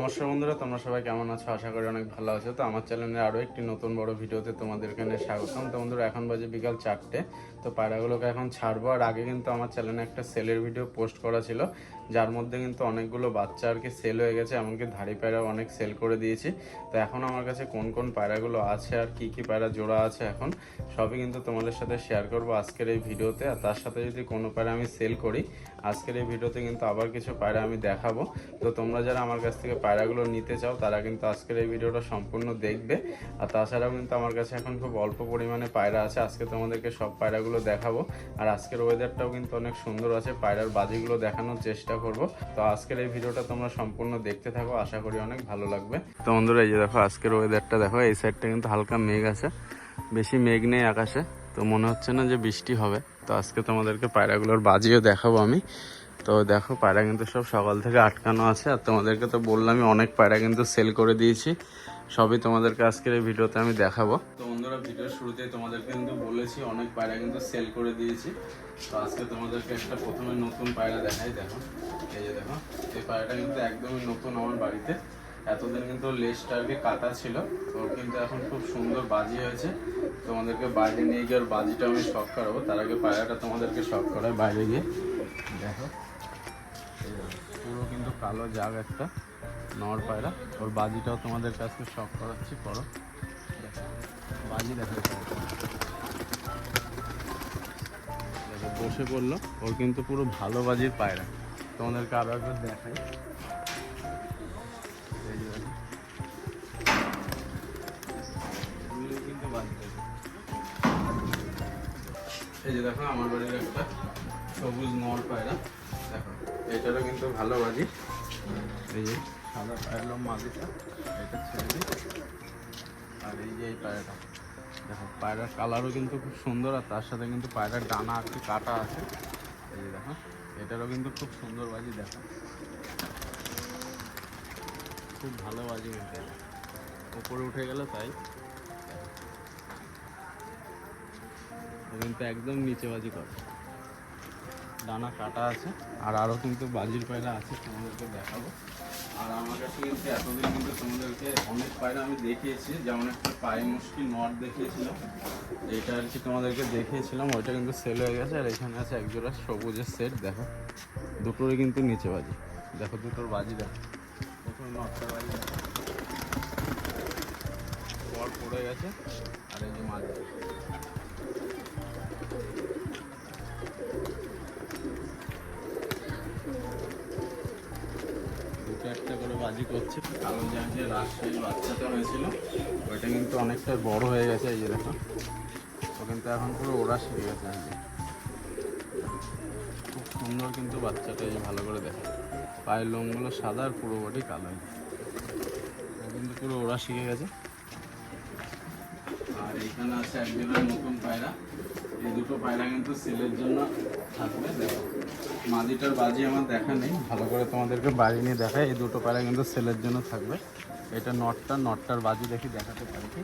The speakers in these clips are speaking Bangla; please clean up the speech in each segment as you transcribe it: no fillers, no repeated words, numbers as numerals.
নমস্কার বন্ধুরা, তোমরা সবাই কেমন আছো? আশা করি অনেক ভালো আছো। তো আমার চ্যানেলে আরও একটি নতুন বড় ভিডিওতে তোমাদের এখানে স্বাগতম। তো বন্ধুরা, এখন বাজে বিকাল 4টে। তো পায়রাগুলোকে এখন ছাড়বো। আর আগে কিন্তু আমার চ্যানেলে একটা সেলের ভিডিও পোস্ট করা ছিল, যার মধ্যে কিন্তু অনেকগুলো বাচ্চা আর কি সেল হয়ে গেছে, এমনকি ধাড়ি পায়রাও অনেক সেল করে দিয়েছি। তো এখন আমার কাছে কোন কোন পায়রাগুলো আছে আর কি কি পায়রা জোড়া আছে এখন সবই কিন্তু তোমাদের সাথে শেয়ার করবো আজকের এই ভিডিওতে। আর তার সাথে যদি কোনো পায়রা আমি সেল করি, আজকের এই ভিডিওতে কিন্তু আবার কিছু পায়রা আমি দেখাবো। তো তোমরা যারা আমার কাছ থেকে পায়রাগুলো নিতে চাও তারা কিন্তু আজকের এই ভিডিওটা সম্পূর্ণ দেখবে। আর তাছাড়াও কিন্তু আমার কাছে এখন খুব অল্প পরিমাণে পায়রা আছে, আজকে তোমাদেরকে সব পায়রাগুলো দেখাবো। আর আজকের ওয়েদারটাও কিন্তু অনেক সুন্দর আছে, পায়রার বাজিগুলো দেখানোর চেষ্টা করব। তো আজকের এই ভিডিওটা তোমরা সম্পূর্ণ দেখতে থাকো, আশা করি অনেক ভালো লাগবে। তো বন্ধুরা, এই যে দেখো আজকের ওয়েদারটা দেখো, এই সাইডটা কিন্তু হালকা মেঘ আছে, বেশি মেঘ নেই আকাশে, তো মনে হচ্ছে না যে বৃষ্টি হবে। তো আজকে তোমাদেরকে পায়রাগুলোর বাজিও দেখাবো আমি। তো দেখো পায়রা কিন্তু সব সকাল থেকে আটকানো আছে। আর তোমাদেরকে তো বললামই অনেক পায়রা কিন্তু সেল করে দিয়েছি, সবই তোমাদেরকে আজকের এই ভিডিওতে আমি দেখাবো। তো বন্ধুরা, ভিডিওর শুরুতেই তোমাদেরকে কিন্তু বলেছি অনেক পায়রা কিন্তু সেল করে দিয়েছি। তো আজকে তোমাদেরকে একটা প্রথমে নতুন পায়রা দেখাই। দেখো, এই যে দেখো, এই পায়রাটা কিন্তু একদমই নতুন আমার বাড়িতে। এতদিন কিন্তু লেজটা আর কি কাটা ছিল, ওর কিন্তু এখন খুব সুন্দর বাজি হয়েছে। তোমাদেরকে বাইরে নিয়ে গিয়ে ওর বাজিটা আমি শখ করাবো। তার আগে পায়রাটা তোমাদেরকে শখ করাই বাইরে গিয়ে। দেখো, পুরো কিন্তু কালো জাগ একটা নর পায়রা, ওর বাজিটাও তোমাদের কাছে শখ করাচ্ছি। করো, বাজি দেখো, বসে পড়লো। ওর কিন্তু পুরো ভালো বাজির পায়রা, তোমাদেরকে আরো একবার দেখাই। কিন্তু বাজি দেখো, এই যে দেখো আমার বাড়ির একটা সবুজ নর পায়রা। দেখো, এটারও কিন্তু ভালো বাজি। এই যে সাদা পায়রা মাঝিটা, এটা ছেড়ে দিই। আর এই যে এই পায়রাটা দেখো, পায়রার কালারও কিন্তু খুব সুন্দর। আর তার সাথে কিন্তু পায়রার ডানা আর কি কাটা আছে। এই যে দেখো, এটারও কিন্তু খুব সুন্দর বাজি। দেখো, খুব ভালো বাজি কিন্তু এটা, উপরে উঠে গেল তাই কিন্তু একদম নিচে বাজি করে, ডানা কাটা আছে। আর আরও কিন্তু বাজির পায়রা আছে, তোমাদেরকে দেখাবো। আর আমার কাছে কিন্তু এতদিন কিন্তু তোমাদেরকে অনেক পায়রা আমি দেখিয়েছি, যেমন একটা পায়ে মুশকিল নট দেখিয়েছিলাম, এটা আর কি তোমাদেরকে দেখিয়েছিলাম, ওইটা কিন্তু সেল হয়ে গেছে। আর এখানে আছে একজোড়া সবুজের সেট। দেখো, দুটোরই কিন্তু নিচে বাজি। দেখো, দুটোর বাজি দেখো, প্রথমে নটটা বাজি বল পড়ে গেছে। আর এই যে মাঝে একটা করে বাজি করছে। কালো জাগ যে রাজশাহীর বাচ্চাটা হয়েছিল, ওইটা কিন্তু অনেকটা বড় হয়ে গেছে। এই যে দেখো, ও কিন্তু এখন পুরো ওড়া শিখে গেছে। এই যে খুব সুন্দর কিন্তু বাচ্চাটা, এই যে ভালো করে দেখো, পায়ের লোমগুলো সাদা আর পুরো বডি কালো। ও কিন্তু পুরো ওড়া শিখে গেছে। আর এইখানে আছে একজনের নতুন পায়রা। এই দুটো পায়রা কিন্তু সেলের জন্য থাকবে। দেখো, মাদিটার বাজি আমার দেখা নেই, ভালো করে তোমাদেরকে বাড়ি নিয়ে দেখায়। এই দুটো পায়রা কিন্তু সেলের জন্য থাকবে। এটা নটটার বাজি দেখি দেখাতে পারি কি।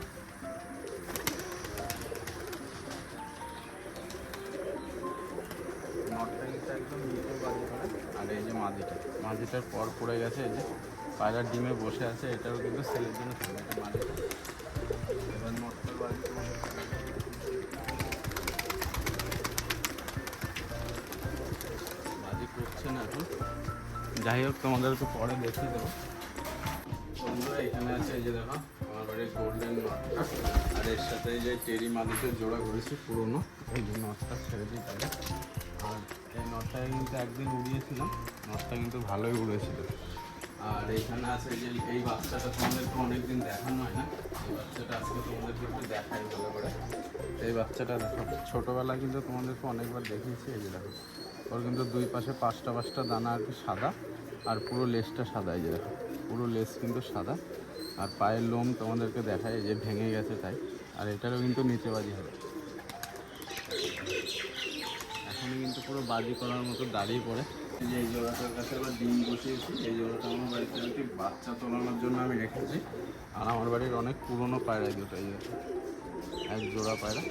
নটটা কিন্তু একদম নিচে বাজি করে। আর এই যে মাদিটার পর পড়ে গেছে। এই যে পায়রার ডিমে বসে আছে, এটাও কিন্তু সেলের জন্য থাকবে। এটা মাদিটা। এবার নটটার বাজি করছে না এখন, যাই হোক তোমাদেরকে পরে দেখিয়ে দেবো। বন্ধুরা, এখানে আছে এই যে দেখো আমার বাড়ির গোল্ডেন নটটা। আর এর সাথে এই যে টেরি মাদিকে জোড়া করেছি পুরোনো, এই যে নটটা ছেড়ে দিই তাহলে। আর এই নটটাকে কিন্তু একদিন উড়িয়েছিলাম, নটটা কিন্তু ভালোই উড়েছিল। আর এইখানে আছে যে এই বাচ্চাটা তোমাদেরকে অনেকদিন দেখানো হয় না, এই বাচ্চাটা আজকে তোমাদেরকে একটু দেখাই ভালো করে। এই বাচ্চাটা দেখো, ছোটোবেলায় কিন্তু তোমাদেরকে অনেকবার দেখিয়েছি। এই যে দেখো, ওর কিন্তু দুই পাশে পাঁচটা দানা আর কি সাদা, আর পুরো লেজটা সাদা। এই যে দেখো, পুরো লেজ কিন্তু সাদা। আর পায়ের লোম তোমাদেরকে দেখায়, এই যে ভেঙে গেছে তাই। আর এটারও কিন্তু নিচে বাজি হবে। এখনই কিন্তু পুরো বাজি করার মতো দাঁড়িয়ে পড়ে। এই যে এই জোড়াটার কাছে আবার ডিম বসিয়েছি। এই জোড়াটা আমার বাড়িতে আর কি বাচ্চা তোলানোর জন্য আমি রেখেছি। আর আমার বাড়ির অনেক পুরনো পায়রা দুটো, এই এক জোড়া পায়রা,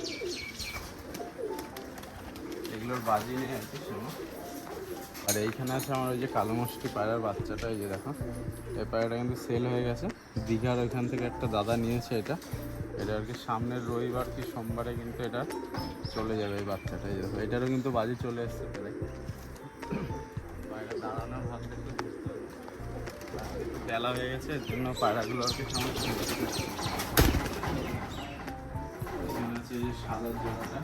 এগুলোর বাজি নেই আর কি। শোনো, আর এইখানে আছে আমার ওই যে কালো মস্তি পায়রার বাচ্চাটা, এই যে দেখো এই পায়রাটা কিন্তু সেল হয়ে গেছে। দীঘার ওইখান থেকে একটা দাদা নিয়েছে এটা আর কি সামনের রবিবার কি সোমবারে কিন্তু এটা চলে যাবে এই বাচ্চাটা। এই দেখো এটারও কিন্তু বাজি চলে এসছে, পায়রা দাঁড়ানোর ভাগ দেখতে বুঝতে হবে একটু বেলা হয়ে গেছে, এর জন্য পায়রাগুলো আর কি সমস্যা হচ্ছে। এই যে সাদা জোড়াটা,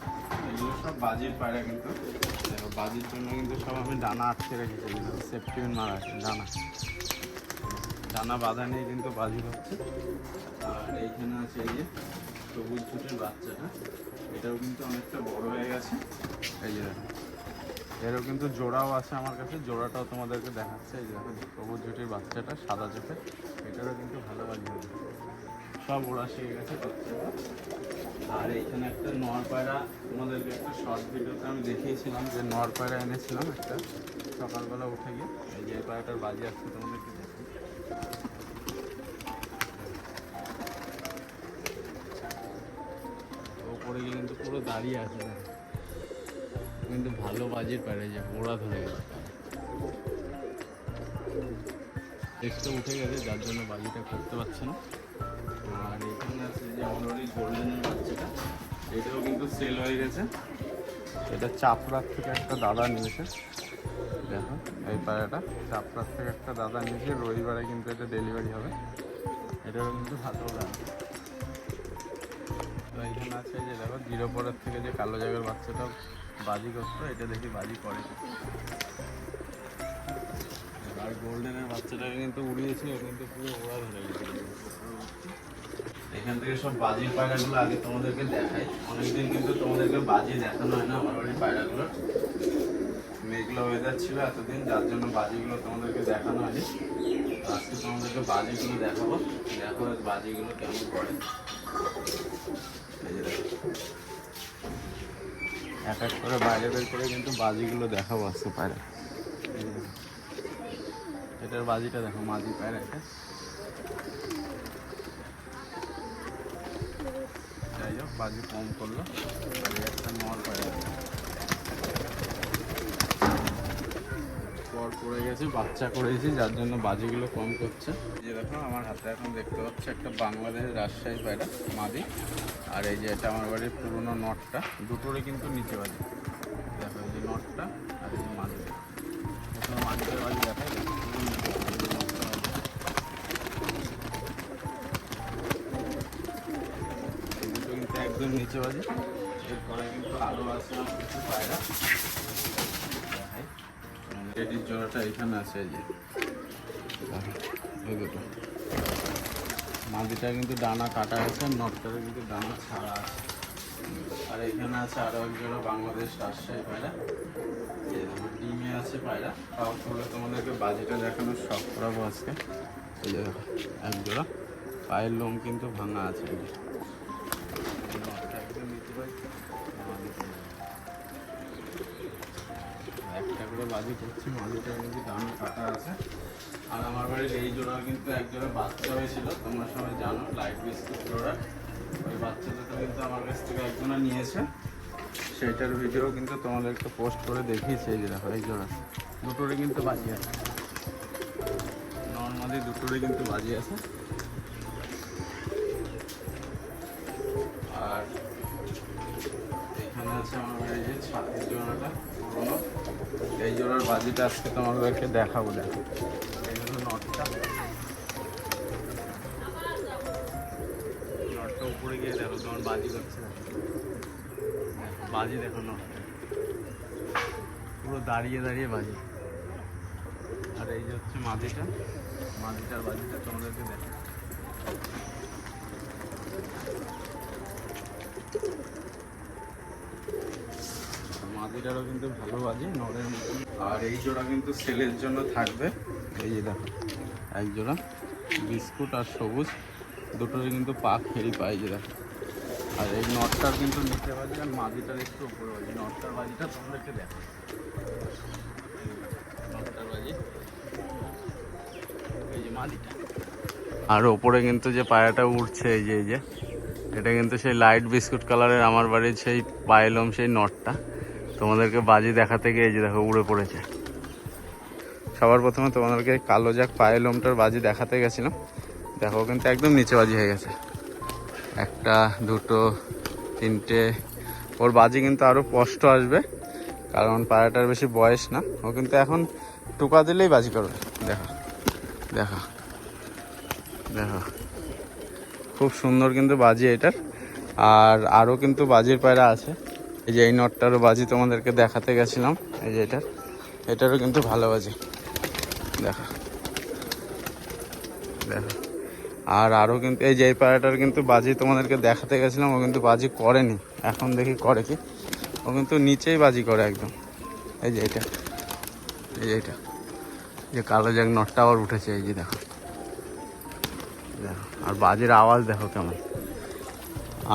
এগুলো সব বাজির পায়রা কিন্তু। দেখো বাজির জন্য কিন্তু সব আমি ডানা আটকে রেখেছি, সেফটি পিন মারা আছে। ডানা বাঁধা নিয়ে কিন্তু বাজি হচ্ছে। আর এইখানে আছে এই যে সবুজ ঝুটির বাচ্চাটা, এটাও কিন্তু অনেকটা বড় হয়ে গেছে। এই যে দেখো এরও কিন্তু জোড়াও আছে আমার কাছে, জোড়াটাও তোমাদেরকে দেখাচ্ছে। এই যে দেখো সবুজ ঝুটির বাচ্চাটা সাদা চোখে, এটারও কিন্তু ভালো বাজি হবে। সব ওড়া শিখে গেছে বাচ্চাটা। আর এইখানে একটা নর পায়রা তোমাদেরকে একটা শর্ট ভিডিওতে আমি দেখিয়েছিলাম, যে নর পায়রা এনেছিলাম একটা সকালবেলা উঠে গিয়ে। এই যে পায়রাটার বাজি আসছে তোমাদেরকে দেখি। ওপরে গিয়ে কিন্তু পুরো দাঁড়িয়ে আছে, কিন্তু ভালো বাজির পায়রা, যে ওড়া ধরে গেছে। টেস্টটা উঠে গেছে যার জন্য বাজিটা করতে পারছে না। আর এখানে আছে যে অলরেডি গোল্ডেনের বাচ্চাটা, এটাও কিন্তু সেল হয়ে গেছে। এটা চাপড়ার থেকে একটা দাদা নিয়েছে। দেখো এই পায়রাটা চাপড়ার থেকে একটা দাদা নিয়েছে, রবিবারে কিন্তু এটা ডেলিভারি হবে। এটারও কিন্তু ভালো লাগে। তো এইখানে আছে যে দেখো জিরোপরের থেকে যে কালো জায়গার বাচ্চাটা বাজি করতো, এটা দেখি বাজি করে। আর গোল্ডেনের বাচ্চাটাকে কিন্তু উড়িয়েছে, ও কিন্তু পুরো ওড়া ধরে গেছে। এখান থেকে সব বাজির পায়রাগুলো আগে তোমাদেরকে দেখাই। অনেকদিন কিন্তু তোমাদেরকে বাজি দেখানো হয় না আমার বাড়ির পায়রাগুলো। মেঘলা ওয়েদার ছিল এতদিন, যার জন্য বাজিগুলো তোমাদেরকে দেখানো হয়নি। আজকে তোমাদেরকে বাজিগুলো দেখাবো, দেখো বাজিগুলো কেমন করে। এক এক করে বাইরে বের করে কিন্তু বাজিগুলো দেখাবো আজকে পায়রা। এটার বাজিটা দেখো, মাঝি পায়রা এটা। যাই হোক বাজি কম করলো। আর একটা নর পায়রা পর পড়ে গেছে, বাচ্চা করেছি যার জন্য বাজিগুলো কম করছে। এই যে দেখো আমার হাতে এখন দেখতে পাচ্ছি একটা বাংলাদেশের রাজশাহী পায়রা মাদি। আর এই যে এটা আমার বাড়ির পুরোনো নটটা, দুটোরই কিন্তু নিচে বাজি। দেখো এই যে নটটা আর এই যে মাদিটা, প্রথমে মাদিটার বাজি দেখাই। এই দুটো কিন্তু একদম নিচে বাজি। এরপরে কিন্তু আরও আছে কিছু পায়রা দেখাই। রেডির জোড়াটা এখানে আছে, এই যে এই দুটো মাদিটা কিন্তু ডানা কাটা আছে, নটটারে কিন্তু ডানা ছাড়া আছে। আর এখানে আছে আরও এক জোড়া বাংলাদেশ রাজশাহী পায়রা, ডিমে আছে পায়রা। তাও করে তোমাদেরকে বাজিটা দেখানোর শখ করাবো আজকে। এই যে এক জোড়া পায়ের লোম কিন্তু ভাঙা আছে। একটা করে বাজি করছি, মাঝিটা কিন্তু ডানা কাটা আছে। আর আমার বাড়ির এই জোড়া কিন্তু এক জোড়া বাচ্চা হয়েছিল, তোমরা সবাই জানো, লাইট বিস্কুট জোড়া। ওই বাচ্চাটা তো কিন্তু আমার কাছ থেকে একজনা নিয়েছে, সেইটার ভিডিও কিন্তু তোমাদেরকে পোস্ট করে দেখিয়েছি। এই যে দেখো এই জোড়া দুটোরই কিন্তু বাজি আছে, নর্মালি দুটোরই কিন্তু বাজি আছে। আর এখানে আছে আমার বাড়ির যে ছাতির জোড়াটা পুরোনো, এই জোড়ার বাজিটা আজকে তোমাদেরকে দেখাবো। দেখো এই হলো নটটা, নটটা উপরে গিয়ে দেখো তোমার বাজি করছে। বাজি দেখো নটটা পুরো দাঁড়িয়ে দাঁড়িয়ে বাজি। আর এই যে হচ্ছে মাদিটা, মাদিটার বাজিটা তোমাদেরকে দেখো। মাদিটারও কিন্তু ভালো বাজি নরের মতন। আর এই জোড়া কিন্তু সেলের জন্য থাকবে। এই যে দেখো এক জোড়া বিস্কুট আর সবুজ, দুটোরই কিন্তু পাক ফেরি পাই। যে দেখো আর এই নটটার কিন্তু নিচে বাজি, আর মাদিটার একটু উপরে বাজি। নটটার বাজিটা তোমাদেরকে দেখো, নটটার বাজি এই যে মাদিটা। আর ওপরে কিন্তু যে পায়রাটা উঠছে, এই যে এটা কিন্তু সেই লাইট বিস্কুট কালারের আমার বাড়ির সেই পাইলম সেই নটটা। তোমাদেরকে বাজি দেখাতে গিয়ে এই যে দেখো উড়ে পড়েছে। সবার প্রথমে তোমাদেরকে কালো জাগ পায়ে লোমটার বাজি দেখাতে গেছিলাম। দেখো কিন্তু একদম নিচে বাজি হয়ে গেছে, একটা দুটো তিনটে। ওর বাজি কিন্তু আরও স্পষ্ট আসবে, কারণ পায়রাটার বেশি বয়স না। ও কিন্তু এখন টোকা দিলেই বাজি করবে। দেখো দেখো দেখো, খুব সুন্দর কিন্তু বাজি এটার। আর আরও কিন্তু বাজির পায়রা আছে। এই যে এই নটটারও বাজি তোমাদেরকে দেখাতে গেছিলাম, এই যে এটারও কিন্তু ভালো বাজি। দেখো দেখো, আর আরও কিন্তু এই যে এই পায়রাটার কিন্তু বাজি তোমাদেরকে দেখাতে গেছিলাম, ও কিন্তু বাজি করেনি, এখন দেখি করে কি। ও কিন্তু নিচেই বাজি করে একদম। এই যে এটা, এই যে এটা, যে কালো জাগ নটটা আবার উঠেছে, এই যে দেখো দেখো, আর বাজির আওয়াজ দেখো কেমন।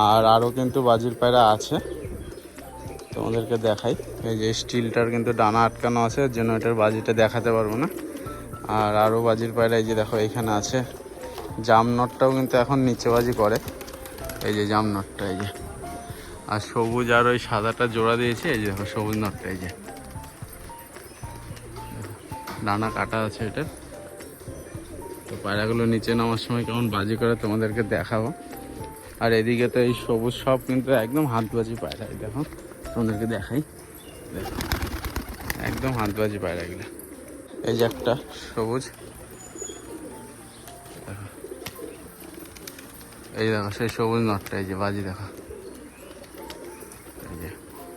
আর আরও কিন্তু বাজির পায়রা আছে, তোমাদেরকে দেখাই। এই যে স্টিলটার কিন্তু ডানা আটকানো আছে, এর জন্য এটার বাজিটা দেখাতে পারবো না। আর আরও বাজির পায়রা এই যে দেখো এইখানে আছে। জাম নটটাও কিন্তু এখন নিচে বাজি করে, এই যে জাম নটটা, এই যে। আর সবুজ আর ওই সাদাটা জোড়া দিয়েছে, এই যে দেখো সবুজ নটটা, এই যে ডানা কাটা আছে এটা। তো পায়রাগুলো নিচে নামার সময় কেমন বাজি করে তোমাদেরকে দেখাবো। আর এদিকে তো এই সবুজ সব কিন্তু একদম হাতবাজি পায়রা, এই দেখো তোমাদেরকে দেখাই। দেখো একদম হাতবাজি পায়রা এগুলো। এই যে একটা সবুজ, এই দেখো সেই সবুজ নটটা, এই যে বাজি দেখো, এই যে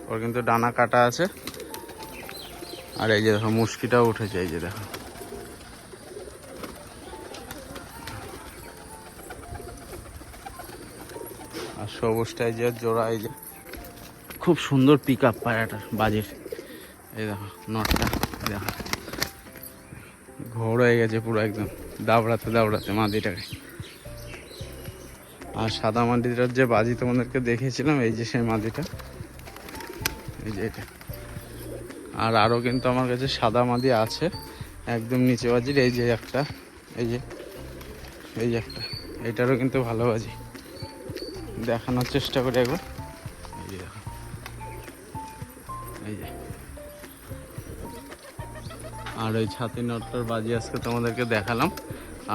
ওর কিন্তু ডানা কাটা আছে। আর এই যে দেখো মুশকিটাও উঠেছে, এই যে দেখো। আর সবুজটা এই যে জোড়া, এই যে খুব সুন্দর পিক আপ পায়রাটার বাজির। এই দেখো নটটা, দেখো ঘোর হয়ে গেছে পুরো একদম, দাবড়াতে দাবড়াতে মাদিটাকে। আর সাদা মাদিটার যে বাজি তোমাদেরকে দেখিয়েছিলাম, এই যে সেই মাদিটা, এই যে এটা। আর আরও কিন্তু আমার কাছে সাদা মাদি আছে একদম নিচে বাজির, এই যে একটা, এই যে এই যে একটা, এটারও কিন্তু ভালো বাজি। দেখানোর চেষ্টা করি একবার, এই যে দেখো, এই যে। আর ওই ছাতি নটটার বাজি আজকে তোমাদেরকে দেখালাম।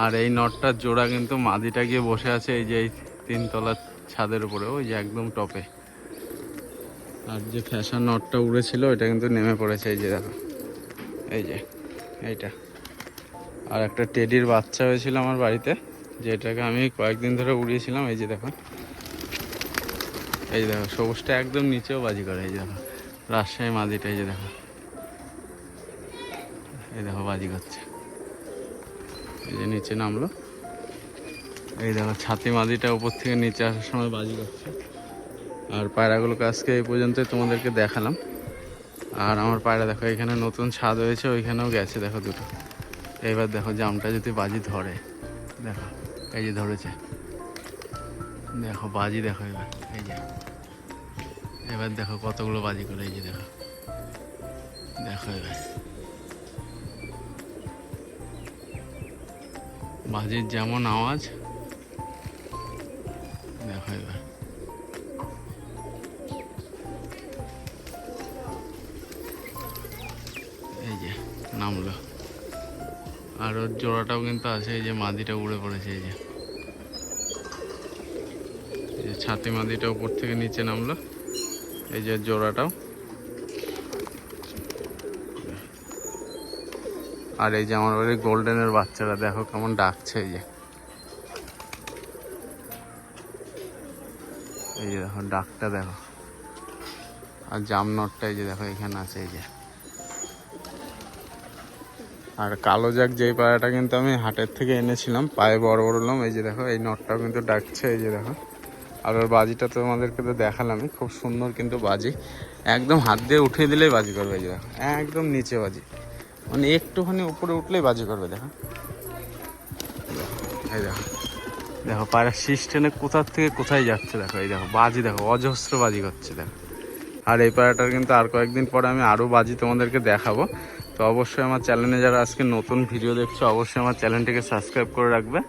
আর এই নটটার জোড়া কিন্তু মাদিটা গিয়ে বসে আছে এই যে এই 3 তলার ছাদের উপরে, ওই যে একদম টপে। আর যে ফ্যাশন নটটা উড়েছিল ওইটা কিন্তু নেমে পড়েছে, এই যে দেখো, এই যে এইটা। আর একটা টেডির বাচ্চা হয়েছিল আমার বাড়িতে, যেটাকে আমি কয়েকদিন ধরে উড়িয়েছিলাম, এই যে দেখো, এই যে দেখো সবুজটা একদম নিচেও বাজি করে, এই যে দেখো রাজশাহী মাদিটা, এই যে দেখো, এই দেখো বাজি করছে, এই যে নিচে নামলো। এই দেখো ছাতি মাদিটা উপর থেকে নিচে আসার সময় বাজি করছে। আর পায়রাগুলোকে আজকে এই পর্যন্তই তোমাদেরকে দেখালাম। আর আমার পায়রা দেখো এখানে নতুন ছাদ হয়েছে, ওইখানেও গেছে দেখো দুটো। এইবার দেখো জামটা যদি বাজি ধরে, দেখো এই যে ধরেছে, দেখো বাজি দেখো এবার, এই যে এবার দেখো কতগুলো বাজি করে, এই যে দেখো দেখো এবার বাজির যেমন আওয়াজ, দেখো এবার এই যে নামলো। আর ওর জোড়াটাও কিন্তু আছে, এই যে মাদিটা উড়ে পড়েছে, এই যে ছাতি মাদিটা উপর থেকে নিচে নামলো, এই যে জোড়াটাও। আর এই যে আমার বাড়ির গোল্ডেনের বাচ্চারা দেখো কেমন ডাকছে, এই যে এই যে দেখো ডাকটা দেখো। আর জাম নটটা এই যে দেখো এখানে আছে, এই যে। আর কালো জাগ যেই পায়রাটা কিন্তু আমি হাটের থেকে এনেছিলাম, পায়ে বড় বড় লোম, এই যে দেখো এই নটটাও কিন্তু ডাকছে, এই যে দেখো। আর ওর বাজিটা তো তোমাদেরকে তো দেখালামই, খুব সুন্দর কিন্তু বাজি, একদম হাত দিয়ে উঠিয়ে দিলেই বাজি করবে, এই যে দেখো একদম নিচে বাজি, মানে একটুখানি উপরে উঠলেই বাজি করবে। দেখো এই দেখো দেখো পায়রা শীষ টেনে কোথার থেকে কোথায় যাচ্ছে, দেখো এই দেখো বাজি দেখো অজস্র বাজি করছে, দেখো। আর এই পায়রাটার কিন্তু আর কয়েকদিন পরে আমি আরও বাজি তোমাদেরকে দেখাবো। তো অবশ্যই আমার চ্যানেলে যারা আজকে নতুন ভিডিও দেখছো, অবশ্যই আমার চ্যানেলটিকে সাবস্ক্রাইব করে রাখবে।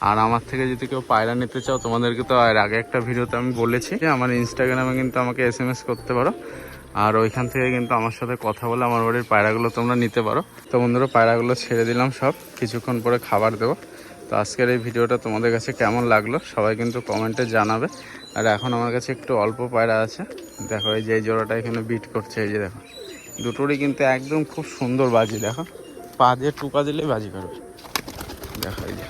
আর আমার থেকে যদি কেউ পায়রা নিতে চাও, তোমাদেরকে তো এর আগে একটা ভিডিওতে আমি বলেছি যে আমার ইনস্টাগ্রামে কিন্তু আমাকে SMS করতে পারো। আর ওইখান থেকে কিন্তু আমার সাথে কথা বলে আমার বাড়ির পায়রাগুলো তোমরা নিতে পারো। তো বন্ধুরা পায়রাগুলো ছেড়ে দিলাম সব, কিছুক্ষণ পরে খাবার দেবো। তো আজকের এই ভিডিওটা তোমাদের কাছে কেমন লাগলো সবাই কিন্তু কমেন্টে জানাবে। আর এখন আমার কাছে একটু অল্প পায়রা আছে, দেখো এই যে এই জোড়াটা এখানে বিট করছে, এই যে দেখো দুটোরই কিন্তু একদম খুব সুন্দর বাজি, দেখো পা দিয়ে টুকা দিলেই বাজি করবে, দেখো এই যে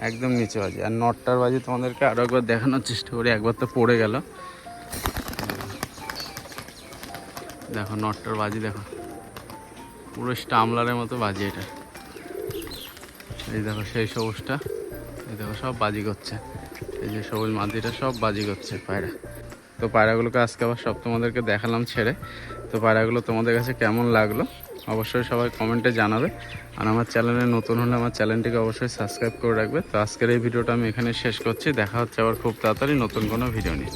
একদম নিচে বাজি। আর নটটার বাজি তোমাদেরকে আরও একবার দেখানোর চেষ্টা করি, একবার তো পড়ে গেল, দেখো নটটার বাজি দেখো পুরো স্টামলারের মতো বাজি এটা। এই দেখো সেই সবুজটা, এই দেখো সব বাজি করছে, এই যে সবুজ মাটিটা সব বাজি করছে পায়রা। তো পায়রাগুলোকে আজকে আবার সব তোমাদেরকে দেখালাম ছেড়ে। তো পায়রাগুলো তোমাদের কাছে কেমন লাগলো অবশ্যই সবাই কমেন্টে জানাবে। আর আমার চ্যানেলে নতুন হলে আমার চ্যানেলটিকে অবশ্যই সাবস্ক্রাইব করে রাখবে। তো আজকের এই ভিডিওটা আমি এখানে শেষ করছি, দেখা হচ্ছে আবার খুব তাড়াতাড়ি নতুন কোনো ভিডিও নিয়ে।